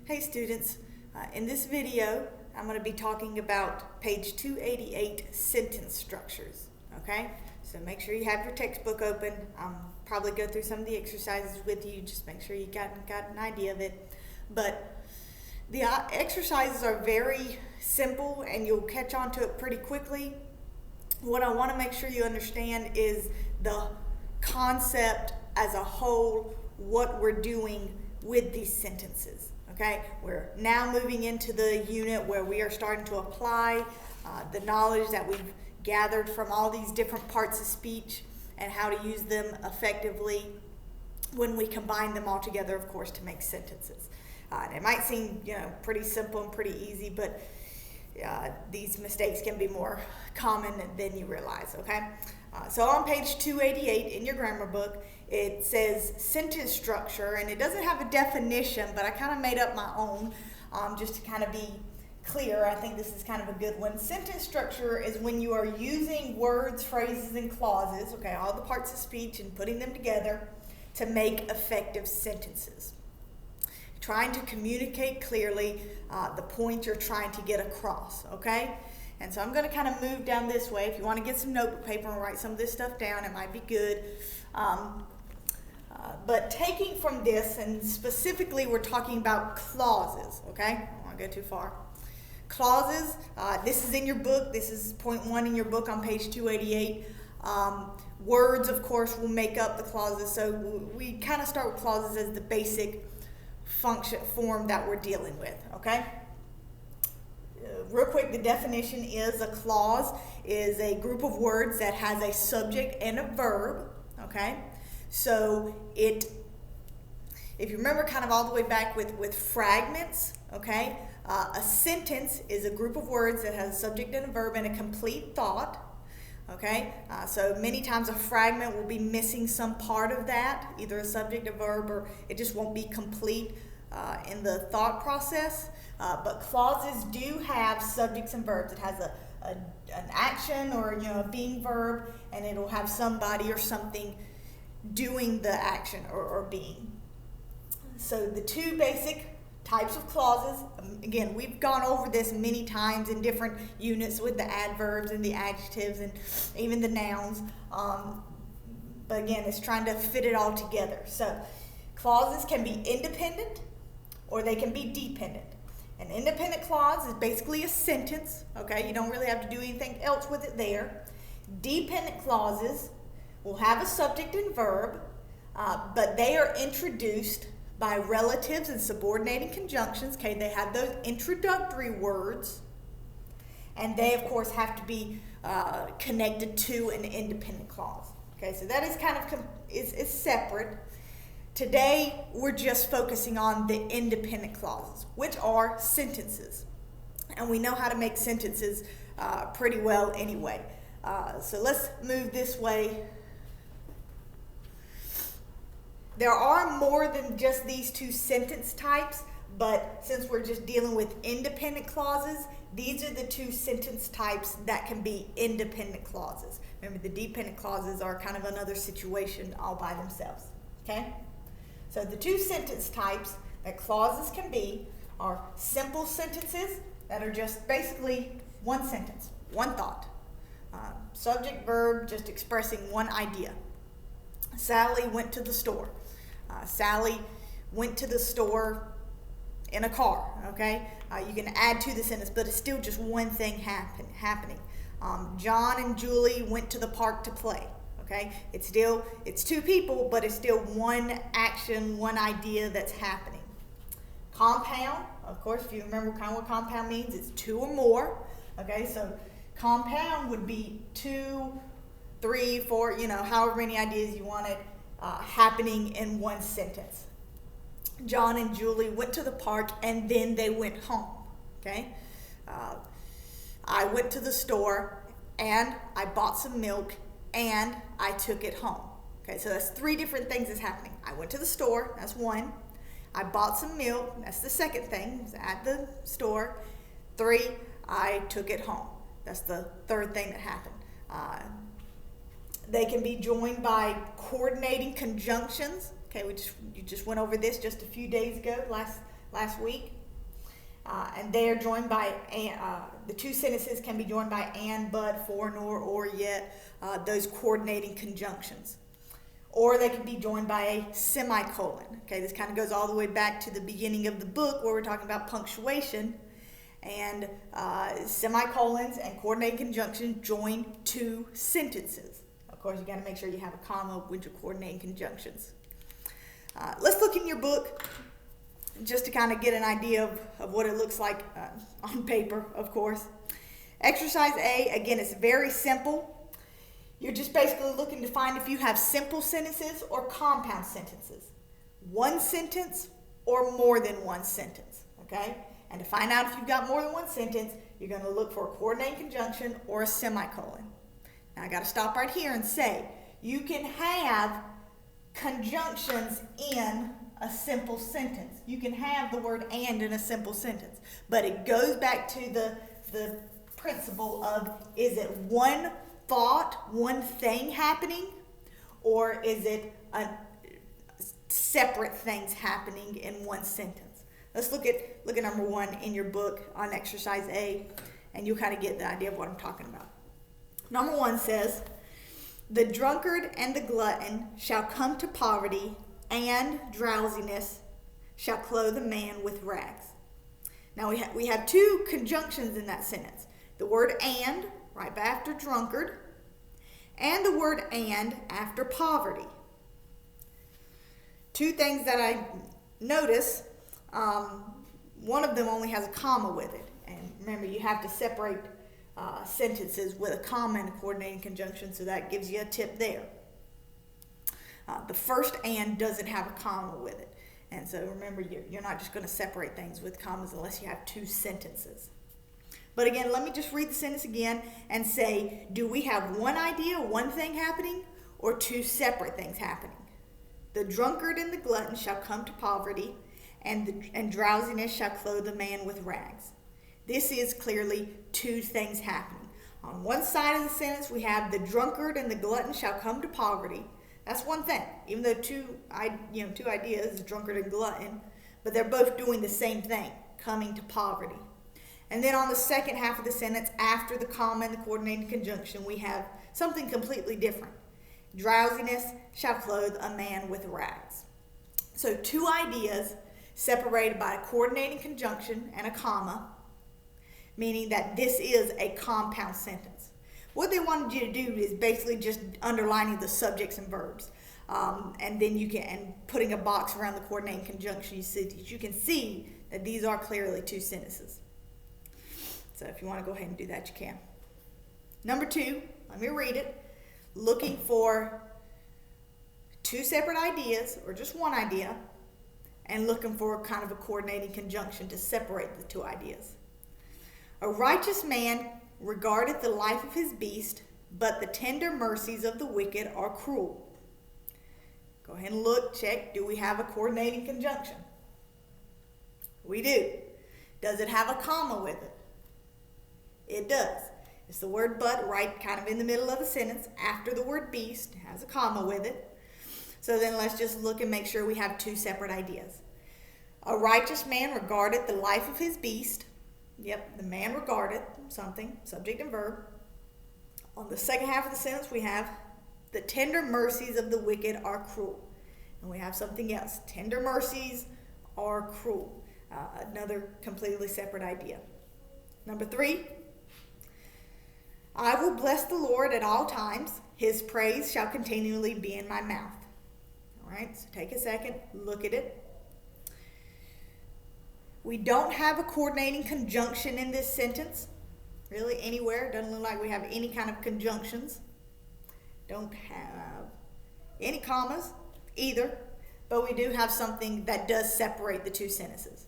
Hey students, in this video I'm going to be talking about page 288 sentence structures, okay? So make sure you have your textbook open. Probably go through some of the exercises with you, just make sure you got an idea of it. But the exercises are very simple and you'll catch on to it pretty quickly. What I want to make sure you understand is the concept as a whole, what we're doing with these sentences. Okay, we're now moving into the unit where we are starting to apply the knowledge that we've gathered from all these different parts of speech and how to use them effectively when we combine them all together, of course, to make sentences. It might seem, pretty simple and pretty easy, but these mistakes can be more common than you realize, okay? So on page 288 in your grammar book, it says sentence structure, and it doesn't have a definition, but I kind of made up my own just to kind of be clear. I think this is kind of a good one. Sentence structure is when you are using words, phrases, and clauses, okay, all the parts of speech, and putting them together to make effective sentences. Trying to communicate clearly the point you're trying to get across, okay? And so I'm going to kind of move down this way. If you want to get some notebook paper and write some of this stuff down, it might be good. But taking from this, and specifically we're talking about clauses, okay? I don't want to go too far. Clauses, this is in your book. This is point 1 in your book on page 288. Words, of course, will make up the clauses. So we kind of start with clauses as the basic function form that we're dealing with, okay? Real quick, the definition is a clause is a group of words that has a subject and a verb, okay? So if you remember kind of all the way back with fragments, okay? A sentence is a group of words that has a subject and a verb and a complete thought, okay? So many times a fragment will be missing some part of that, either a subject, a verb, or it just won't be complete in the thought process. But clauses do have subjects and verbs. It has an action or a being verb, and it'll have somebody or something doing the action or being. So the two basic types of clauses, again, we've gone over this many times in different units with the adverbs and the adjectives and even the nouns. But again, it's trying to fit it all together. So clauses can be independent or they can be dependent. An independent clause is basically a sentence, okay? You don't really have to do anything else with it there. Dependent clauses will have a subject and verb, but they are introduced by relatives and subordinating conjunctions, okay? They have those introductory words, and they, of course, have to be connected to an independent clause, okay? So that is kind of is separate. Today, we're just focusing on the independent clauses, which are sentences. And we know how to make sentences pretty well anyway. So let's move this way. There are more than just these two sentence types, but since we're just dealing with independent clauses, these are the two sentence types that can be independent clauses. Remember, the dependent clauses are kind of another situation all by themselves, okay? So the two sentence types that clauses can be are simple sentences that are just basically one sentence, one thought. Subject, verb, just expressing one idea. Sally went to the store. Sally went to the store in a car, okay? You can add to the sentence, but it's still just one thing happening. John and Julie went to the park to play. Okay, it's two people, but it's still one action, one idea that's happening. Compound, of course, if you remember kind of what compound means, it's two or more. Okay, so compound would be 2, 3, 4, however many ideas you wanted happening in one sentence. John and Julie went to the park and then they went home. Okay, I went to the store and I bought some milk and I took it home. Okay, so that's 3 different things that's happening. I went to the store, that's one. I bought some milk, that's the second thing, it's at the store. 3, I took it home. That's the third thing that happened. They can be joined by coordinating conjunctions. Okay, you just went over this just a few days ago, last week. And they are joined by, the two sentences can be joined by and, but, for, nor, or, yet, those coordinating conjunctions. Or they can be joined by a semicolon. Okay, this kind of goes all the way back to the beginning of the book where we're talking about punctuation. And semicolons and coordinating conjunctions join two sentences. Of course, you got to make sure you have a comma with your coordinating conjunctions. Let's look in your book just to kind of get an idea of what it looks like on paper, of course. Exercise A, again, it's very simple. You're just basically looking to find if you have simple sentences or compound sentences. One sentence or more than one sentence, okay? And to find out if you've got more than one sentence, you're going to look for a coordinating conjunction or a semicolon. Now, I got to stop right here and say, you can have conjunctions in a simple sentence. You can have the word and in a simple sentence. But it goes back to the principle of, is it one thought, one thing happening, or is it separate things happening in one sentence? Let's look at number 1 in your book on exercise A, and you'll kind of get the idea of what I'm talking about. Number 1 says, the drunkard and the glutton shall come to poverty, and drowsiness shall clothe a man with rags. Now we have two conjunctions in that sentence. The word and, right after drunkard, and the word and after poverty. Two things that I notice, one of them only has a comma with it. And remember, you have to separate sentences with a comma and a coordinating conjunction, so that gives you a tip there. The first and doesn't have a comma with it. And so remember, you're not just going to separate things with commas unless you have two sentences. But again, let me just read the sentence again and say, do we have one idea, one thing happening, or two separate things happening? The drunkard and the glutton shall come to poverty, and drowsiness shall clothe the man with rags. This is clearly two things happening. On one side of the sentence, we have the drunkard and the glutton shall come to poverty. That's one thing, even though two ideas, the drunkard and glutton, but they're both doing the same thing, coming to poverty. And then on the second half of the sentence, after the comma and the coordinating conjunction, we have something completely different. Drowsiness shall clothe a man with rags. So two ideas separated by a coordinating conjunction and a comma, meaning that this is a compound sentence. What they wanted you to do is basically just underlining the subjects and verbs. And then putting a box around the coordinating conjunction, you can see that these are clearly two sentences. So if you want to go ahead and do that, you can. Number 2, let me read it. Looking for two separate ideas, or just one idea, and looking for kind of a coordinating conjunction to separate the two ideas. A righteous man regardeth the life of his beast, but the tender mercies of the wicked are cruel. Go ahead and look, check, do we have a coordinating conjunction? We do. Does it have a comma with it? It does. It's the word but right kind of in the middle of the sentence after the word beast. It has a comma with it. So then let's just look and make sure we have two separate ideas. A righteous man regardeth the life of his beast. Yep, the man regardeth something, subject and verb. On the second half of the sentence, we have the tender mercies of the wicked are cruel. And we have something else. Tender mercies are cruel. Another completely separate idea. Number 3, I will bless the Lord at all times. His praise shall continually be in my mouth. All right, so take a second, look at it. We don't have a coordinating conjunction in this sentence, really anywhere. It doesn't look like we have any kind of conjunctions. Don't have any commas either, but we do have something that does separate the two sentences.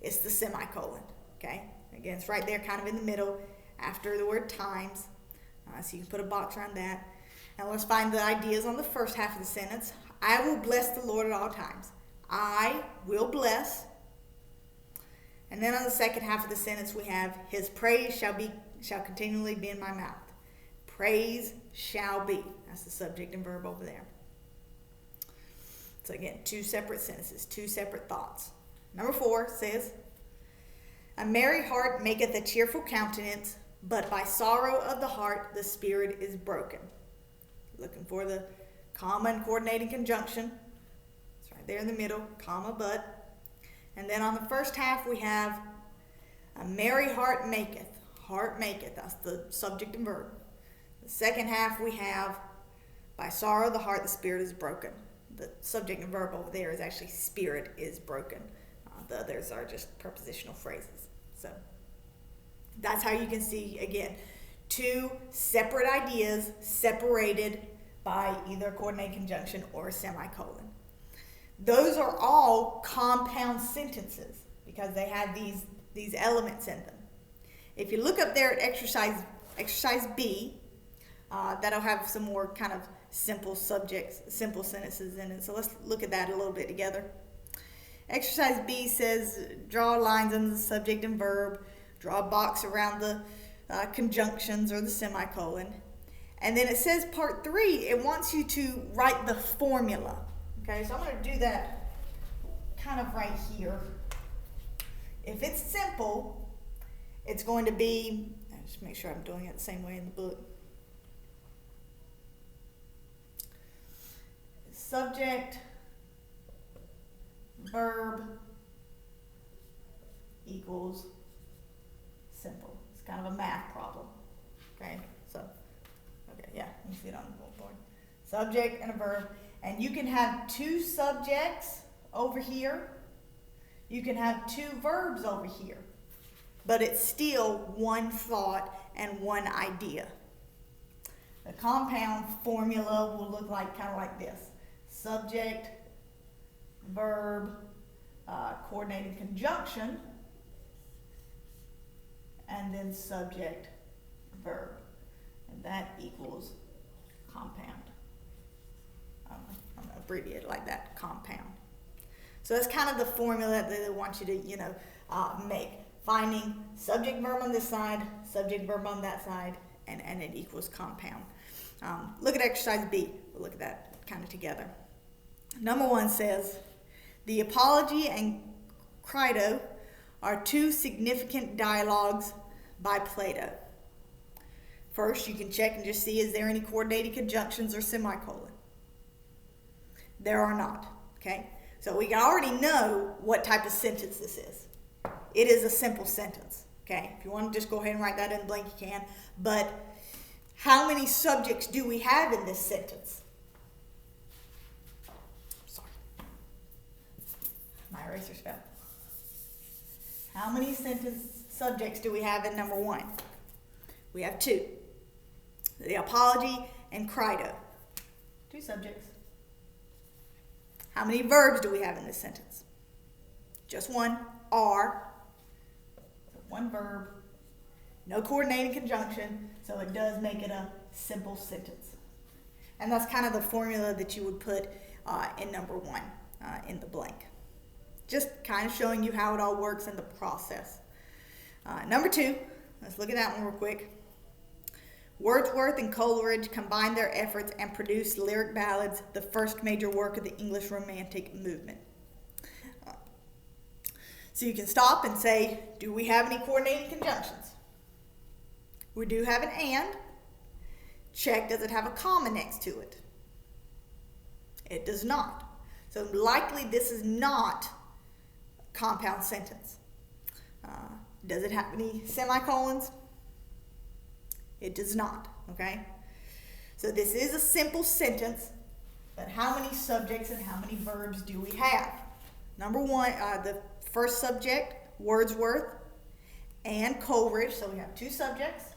It's the semicolon, okay? Again, it's right there kind of in the middle after the word times, so you can put a box around that. Now let's find the ideas on the first half of the sentence. I will bless the Lord at all times. I will bless. And then on the second half of the sentence, we have his praise shall continually be in my mouth. Praise shall be. That's the subject and verb over there. So again, two separate sentences, two separate thoughts. Number 4 says, A merry heart maketh a cheerful countenance, but by sorrow of the heart the spirit is broken. Looking for the comma and coordinating conjunction. It's right there in the middle, comma, but. And then on the first half we have a merry heart maketh. Heart maketh, that's the subject and verb. The second half we have by sorrow of the heart the spirit is broken. The subject and verb over there is actually spirit is broken. The others are just prepositional phrases. So that's how you can see, again, two separate ideas separated by either a coordinated conjunction or a semicolon. Those are all compound sentences because they have these elements in them. If you look up there at exercise B, that'll have some more kind of simple subjects, simple sentences in it. So let's look at that a little bit together. Exercise B says draw lines in the subject and verb, draw a box around the conjunctions or the semicolon. And then it says part 3, it wants you to write the formula. Okay, so I'm going to do that kind of right here. If it's simple, it's going to be, just make sure I'm doing it the same way in the book. Subject, verb equals simple. It's kind of a math problem. Okay, so, okay, yeah, you see it on the board. Subject and a verb. And you can have two subjects over here. You can have two verbs over here. But it's still one thought and one idea. The compound formula will look like kind of like this. Subject, verb, coordinated conjunction, and then subject, verb. And that equals compound. I'm going to abbreviate it like that, compound. So that's kind of the formula that they want you to, make. Finding subject, verb on this side, subject, verb on that side, and it equals compound. Look at exercise B. We'll look at that kind of together. Number 1 says, the Apology and Crito are two significant dialogues by Plato. First, you can check and just see, is there any coordinated conjunctions or semicolon? There are not, okay? So we already know what type of sentence this is. It is a simple sentence, okay? If you want to just go ahead and write that in blank, you can. But how many subjects do we have in this sentence? Sorry. My eraser's fell. How many subjects do we have in number 1? We have 2. The Apology and Crito. 2 subjects. How many verbs do we have in this sentence? Just 1. Are. So 1 verb. No coordinating conjunction, so it does make it a simple sentence. And that's kind of the formula that you would put in number 1 in the blank. Just kind of showing you how it all works in the process. Number 2, let's look at that one real quick. Wordsworth and Coleridge combined their efforts and produced lyric ballads, the first major work of the English Romantic movement. So you can stop and say, do we have any coordinating conjunctions? We do have an and. Check, does it have a comma next to it? It does not. So likely this is not a compound sentence. Does it have any semicolons? It does not, okay? So this is a simple sentence, but how many subjects and how many verbs do we have? Number 1, the first subject, Wordsworth and Coleridge, so we have 2 subjects.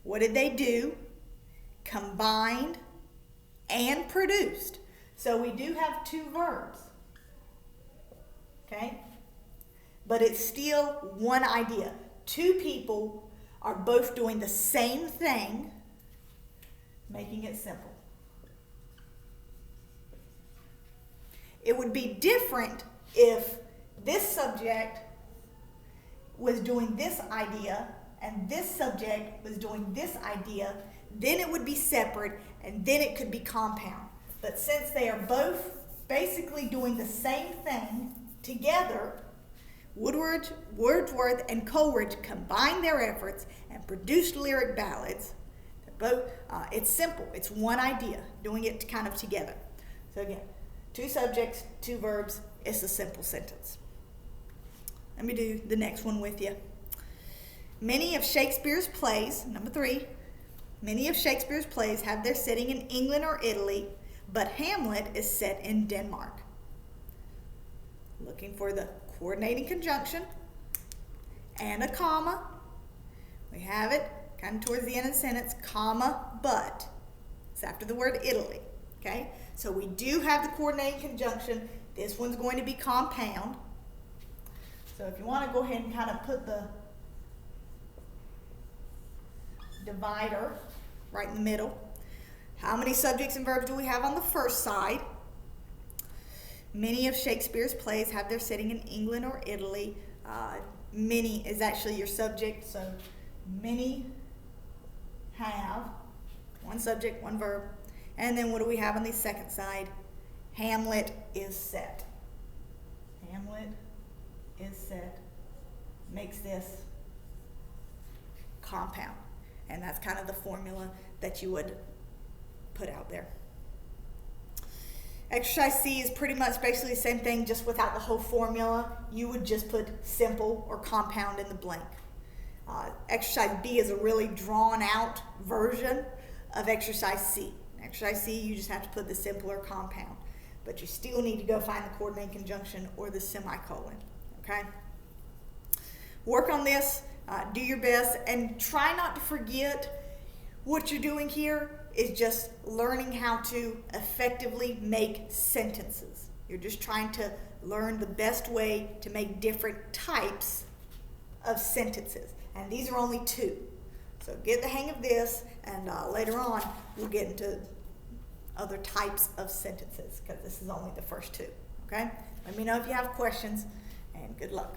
What did they do? Combined and produced. So we do have 2 verbs, okay? But it's still one idea. 2 people are both doing the same thing, making it simple. It would be different if this subject was doing this idea and this subject was doing this idea, then it would be separate and then it could be compound. But since they are both basically doing the same thing Together, Wordsworth and Coleridge combined their efforts and produced lyric ballads. It's simple. It's one idea, doing it kind of together. So again, 2 subjects, 2 verbs. It's a simple sentence. Let me do the next one with you. Many of Shakespeare's plays, number 3, many of Shakespeare's plays have their setting in England or Italy, but Hamlet is set in Denmark. Looking for the coordinating conjunction and a comma. We have it kind of towards the end of the sentence, comma, but. It's after the word Italy, okay? So we do have the coordinating conjunction. This one's going to be compound. So if you want to go ahead and kind of put the divider right in the middle. How many subjects and verbs do we have on the first side? Many of Shakespeare's plays have their setting in England or Italy. Many is actually your subject, so many have 1 subject, 1 verb. And then what do we have on the second side? Hamlet is set. Hamlet is set. Makes this compound. And that's kind of the formula that you would put out there. Exercise C is pretty much basically the same thing, just without the whole formula. You would just put simple or compound in the blank. Exercise B is a really drawn out version of exercise C. Exercise C, you just have to put the simple or compound. But you still need to go find the coordinating conjunction or the semicolon. Okay? Work on this, do your best, and try not to forget what you're doing here is just learning how to effectively make sentences. You're just trying to learn the best way to make different types of sentences. And these are only 2. So get the hang of this, and later on we'll get into other types of sentences because this is only the first 2. Okay? Let me know if you have questions, and good luck.